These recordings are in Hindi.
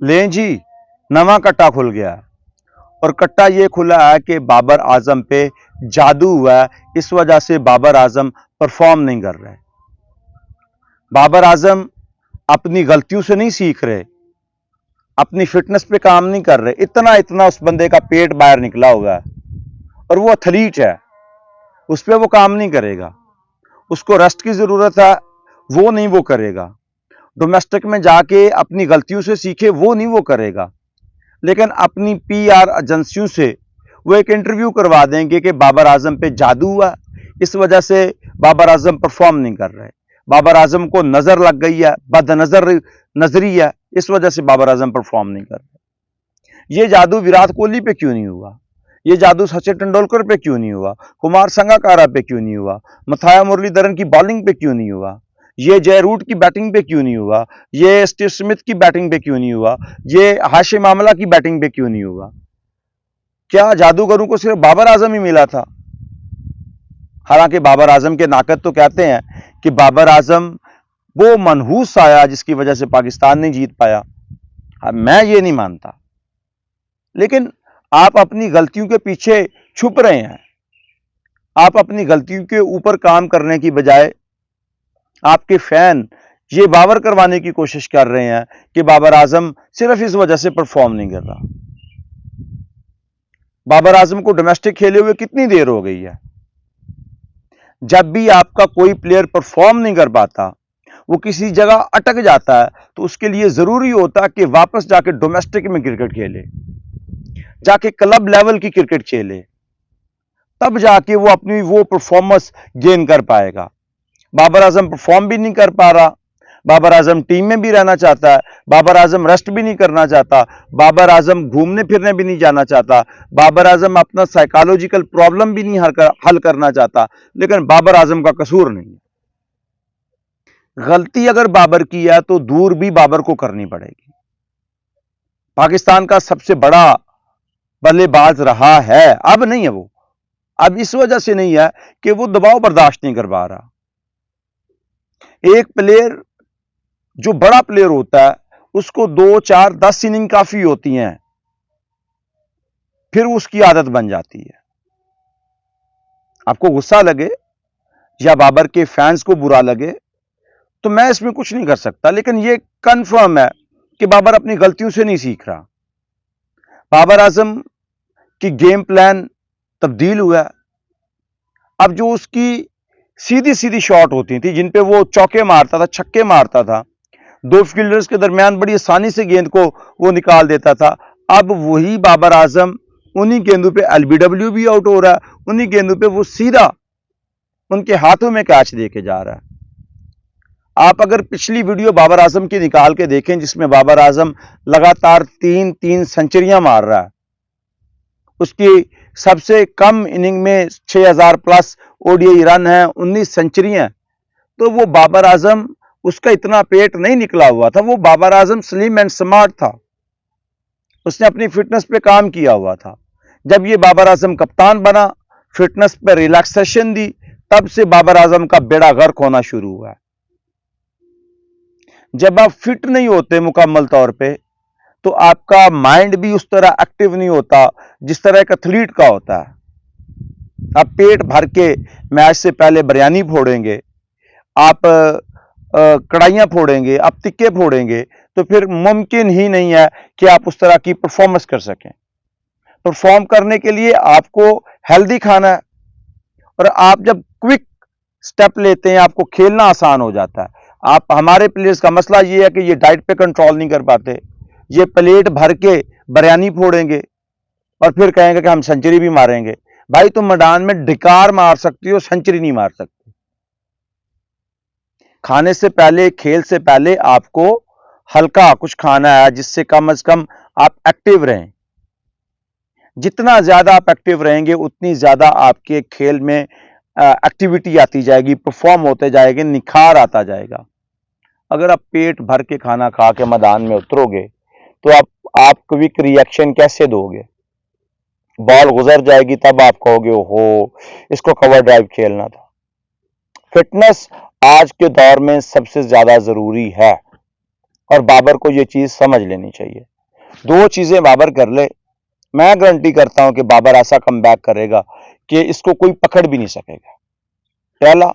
लें जी, नवा कट्टा खुल गया और कट्टा ये खुला है कि बाबर आजम पे जादू हुआ है। इस वजह से बाबर आजम परफॉर्म नहीं कर रहे। बाबर आजम अपनी गलतियों से नहीं सीख रहे, अपनी फिटनेस पे काम नहीं कर रहे। इतना इतना उस बंदे का पेट बाहर निकला हुआ है और वो एथलीट है, उस पर वो काम नहीं करेगा। उसको रेस्ट की जरूरत है, वो नहीं वो करेगा। डोमेस्टिक में जाके अपनी गलतियों से सीखे, वो नहीं वो करेगा। लेकिन अपनी पीआर एजेंसियों से वो एक इंटरव्यू करवा देंगे कि बाबर आजम पे जादू हुआ, इस वजह से बाबर आजम परफॉर्म नहीं कर रहे। बाबर आजम को नजर लग गई है, बदनजर नजरी है, इस वजह से बाबर आजम परफॉर्म नहीं कर रहे। ये जादू विराट कोहली पे क्यों नहीं हुआ? ये जादू सचिन तेंदुलकर पे क्यों नहीं हुआ? कुमार संगकारा पे क्यों नहीं हुआ? मथाया मुरलीधरन की बॉलिंग पे क्यों नहीं हुआ? ये जय रूट की बैटिंग पे क्यों नहीं हुआ? ये स्टीव स्मिथ की बैटिंग पे क्यों नहीं हुआ? ये हाशिम आमला की बैटिंग पे क्यों नहीं हुआ? क्या जादूगरों को सिर्फ बाबर आजम ही मिला था? हालांकि बाबर आजम के नाकद तो कहते हैं कि बाबर आजम वो मनहूस आया जिसकी वजह से पाकिस्तान नहीं जीत पाया। मैं ये नहीं मानता, लेकिन आप अपनी गलतियों के पीछे छुप रहे हैं। आप अपनी गलतियों के ऊपर काम करने की बजाय आपके फैन ये बावर करवाने की कोशिश कर रहे हैं कि बाबर आजम सिर्फ इस वजह से परफॉर्म नहीं कर रहा। बाबर आजम को डोमेस्टिक खेले हुए कितनी देर हो गई है? जब भी आपका कोई प्लेयर परफॉर्म नहीं कर पाता, वो किसी जगह अटक जाता है, तो उसके लिए जरूरी होता है कि वापस जाके डोमेस्टिक में क्रिकेट खेले, जाके क्लब लेवल की क्रिकेट खेले, तब जाके वो अपनी वो परफॉर्मेंस गेन कर पाएगा। बाबर आजम परफॉर्म भी नहीं कर पा रहा। बाबर आजम टीम में भी रहना चाहता है, बाबर आजम रेस्ट भी नहीं करना चाहता, बाबर आजम घूमने फिरने भी नहीं जाना चाहता, बाबर आजम अपना साइकोलॉजिकल प्रॉब्लम भी नहीं हल करना चाहता। लेकिन बाबर आजम का कसूर नहीं है। गलती अगर बाबर की है तो दूर भी बाबर को करनी पड़ेगी। पाकिस्तान का सबसे बड़ा बल्लेबाज रहा है, अब नहीं है वो। अब इस वजह से नहीं है कि वो दबाव बर्दाश्त नहीं कर पा रहा। एक प्लेयर जो बड़ा प्लेयर होता है, उसको 2, 4, 10 इनिंग काफी होती हैं, फिर उसकी आदत बन जाती है। आपको गुस्सा लगे या बाबर के फैंस को बुरा लगे तो मैं इसमें कुछ नहीं कर सकता, लेकिन यह कंफर्म है कि बाबर अपनी गलतियों से नहीं सीख रहा। बाबर आजम की गेम प्लान तब्दील हुआ। अब जो उसकी सीधी सीधी शॉट होती थी, जिन पे वो चौके मारता था, छक्के मारता था, दो फील्डर्स के दरमियान बड़ी आसानी से गेंद को वो निकाल देता था, अब वही बाबर आजम उन्हीं गेंदों पे एलबीडब्ल्यू भी आउट हो रहा है, उन्हीं गेंदों पे वो सीधा उनके हाथों में कैच देके जा रहा है। आप अगर पिछली वीडियो बाबर आजम की निकाल के देखें, जिसमें बाबर आजम लगातार 3-3 सेंचुरियां मार रहा है, उसकी सबसे कम इनिंग में 6000 प्लस ओडीआई रन है, 19 सेंचुरियां, तो वो बाबर आजम, उसका इतना पेट नहीं निकला हुआ था। वो Babar Azam slim and smart था, उसने अपनी फिटनेस पे काम किया हुआ था। जब ये बाबर आजम कप्तान बना, फिटनेस पे रिलैक्सेशन दी, तब से बाबर आजम का बेड़ा गर्क होना शुरू हुआ। जब आप फिट नहीं होते मुकम्मल तौर पे, तो आपका माइंड भी उस तरह एक्टिव नहीं होता जिस तरह एक एथलीट का होता है। आप पेट भर के मैच से पहले बिरयानी फोड़ेंगे, आप कढ़ाइयां फोड़ेंगे, आप तिक्के फोड़ेंगे, तो फिर मुमकिन ही नहीं है कि आप उस तरह की परफॉर्मेंस कर सकें। परफॉर्म करने के लिए आपको हेल्दी खाना है, और आप जब क्विक स्टेप लेते हैं, आपको खेलना आसान हो जाता है। आप, हमारे प्लेयर्स का मसला ये है कि ये डाइट पे कंट्रोल नहीं कर पाते। ये प्लेट भर के बिरयानी फोड़ेंगे और फिर कहेंगे कि हम सेंचुरी भी मारेंगे। भाई, तुम मैदान में डिकार मार सकती हो, सेंचुरी नहीं मार सकती। खाने से पहले, खेल से पहले आपको हल्का कुछ खाना है, जिससे कम से कम आप एक्टिव रहें। जितना ज्यादा आप एक्टिव रहेंगे, उतनी ज्यादा आपके खेल में एक्टिविटी आती जाएगी, परफॉर्म होते जाएंगे, निखार आता जाएगा। अगर आप पेट भर के खाना खा के मैदान में उतरोगे, तो आप क्विक रिएक्शन कैसे दोगे? बॉल गुजर जाएगी, तब आप कहोगे ओहो, इसको कवर ड्राइव खेलना था। फिटनेस आज के दौर में सबसे ज्यादा जरूरी है। और बाबर को ये चीज समझ लेनी चाहिए। दो चीजें बाबर कर ले, मैं गारंटी करता हूं कि बाबर ऐसा कमबैक करेगा कि इसको कोई पकड़ भी नहीं सकेगा। पहला,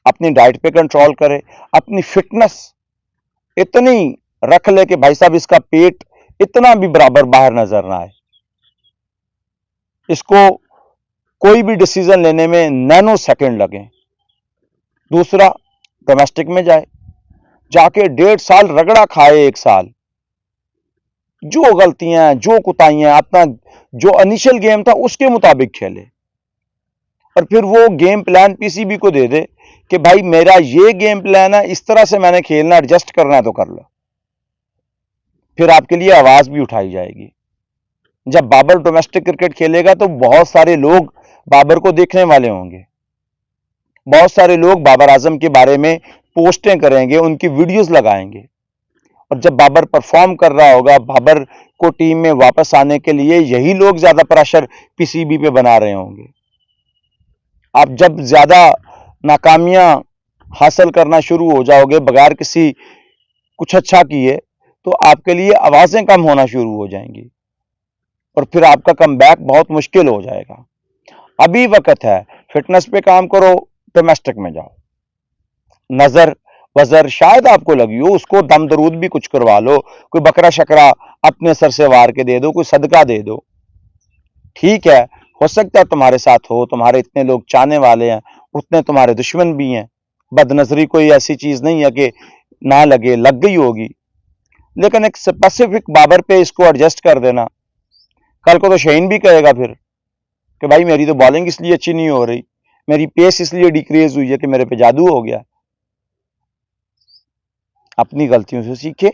अपनी डाइट पे कंट्रोल करे, अपनी फिटनेस इतनी रख ले कि भाई साहब इसका पेट इतना भी बराबर बाहर नजर ना आए, इसको कोई भी डिसीजन लेने में नैनो सेकंड लगे। दूसरा, डोमेस्टिक में जाए, जाके 1.5 साल रगड़ा खाए, 1 साल जो गलतियां जो कुताइयां अपना जो इनिशियल गेम था उसके मुताबिक खेले, और फिर वो गेम प्लान पीसीबी को दे दे कि भाई मेरा ये गेम प्लान है, इस तरह से मैंने खेलना, एडजस्ट करना है तो कर लो। फिर आपके लिए आवाज भी उठाई जाएगी। जब बाबर डोमेस्टिक क्रिकेट खेलेगा तो बहुत सारे लोग बाबर को देखने वाले होंगे, बहुत सारे लोग बाबर आजम के बारे में पोस्टें करेंगे, उनकी वीडियोस लगाएंगे, और जब बाबर परफॉर्म कर रहा होगा, बाबर को टीम में वापस आने के लिए यही लोग ज्यादा प्रेशर पीसीबी पे बना रहे होंगे। आप जब ज्यादा नाकामियां हासिल करना शुरू हो जाओगे बगैर किसी कुछ अच्छा किए, तो आपके लिए आवाजें कम होना शुरू हो जाएंगी और फिर आपका कमबैक बहुत मुश्किल हो जाएगा। अभी वक्त है, फिटनेस पे काम करो, डोमेस्टिक में जाओ। नजर वजर शायद आपको लगी हो, उसको दम दरूद भी कुछ करवा लो, कोई बकरा शकरा अपने सर से वार के दे दो, कोई सदका दे दो, ठीक है। हो सकता है तुम्हारे साथ हो, तुम्हारे इतने लोग चाहने वाले हैं, उतने तुम्हारे दुश्मन भी हैं। बदनजरी कोई ऐसी चीज नहीं है कि ना लगे, लग गई होगी, लेकिन एक स्पेसिफिक बाबर पे इसको एडजस्ट कर देना। कल को तो शहीन भी कहेगा फिर कि भाई मेरी तो बॉलिंग इसलिए अच्छी नहीं हो रही, मेरी पेस इसलिए डिक्रीज हुई है कि मेरे पे जादू हो गया। अपनी गलतियों से सीखे।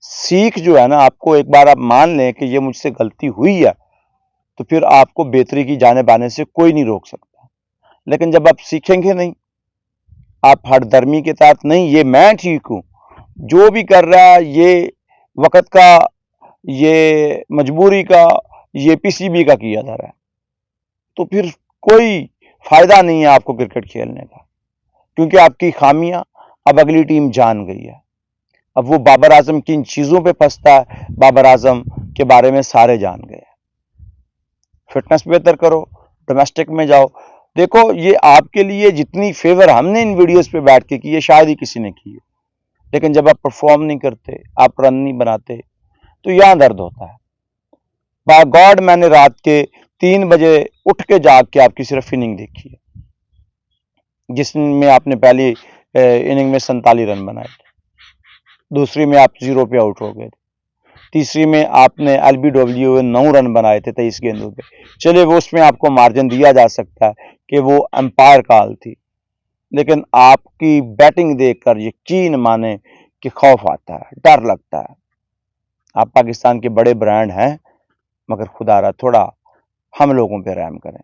सीख जो है ना, आपको एक बार आप मान लें कि ये मुझसे गलती हुई है, तो फिर आपको बेहतरी की जानिब आने से कोई नहीं रोक सकता। लेकिन जब आप सीखेंगे नहीं, आप हठधर्मी के तहत नहीं, ये मैं ठीक हूं, जो भी कर रहा है ये वक्त का, ये मजबूरी का, ये पीसीबी का किया जा रहा है, तो फिर कोई फायदा नहीं है आपको क्रिकेट खेलने का, क्योंकि आपकी खामियां अब अगली टीम जान गई है। अब वो बाबर आजम किन चीजों पे फंसता है, बाबर आजम के बारे में सारे जान गए। फिटनेस बेहतर करो, डोमेस्टिक में जाओ। देखो, ये आपके लिए जितनी फेवर हमने इन वीडियोस पे बैठ के की है, शायद ही किसी ने की है, लेकिन जब आप परफॉर्म नहीं करते, आप रन नहीं बनाते, तो यहां दर्द होता है। बाय गॉड, मैंने रात के 3 बजे उठ के जाग के आपकी सिर्फ इनिंग देखी है, जिसमें आपने पहली इनिंग में 47 रन बनाए थे, दूसरी में आप 0 पे आउट हो गए थे, तीसरी में आपने एलबीडब्ल्यू 9 रन बनाए थे 23 गेंदों पे। चलिए, वो उसमें आपको मार्जिन दिया जा सकता है कि वो अंपायर कॉल थी, लेकिन आपकी बैटिंग देखकर यकीन माने कि खौफ आता है, डर लगता है। आप पाकिस्तान के बड़े ब्रांड हैं, मगर खुदारा थोड़ा हम लोगों पे रहम करें।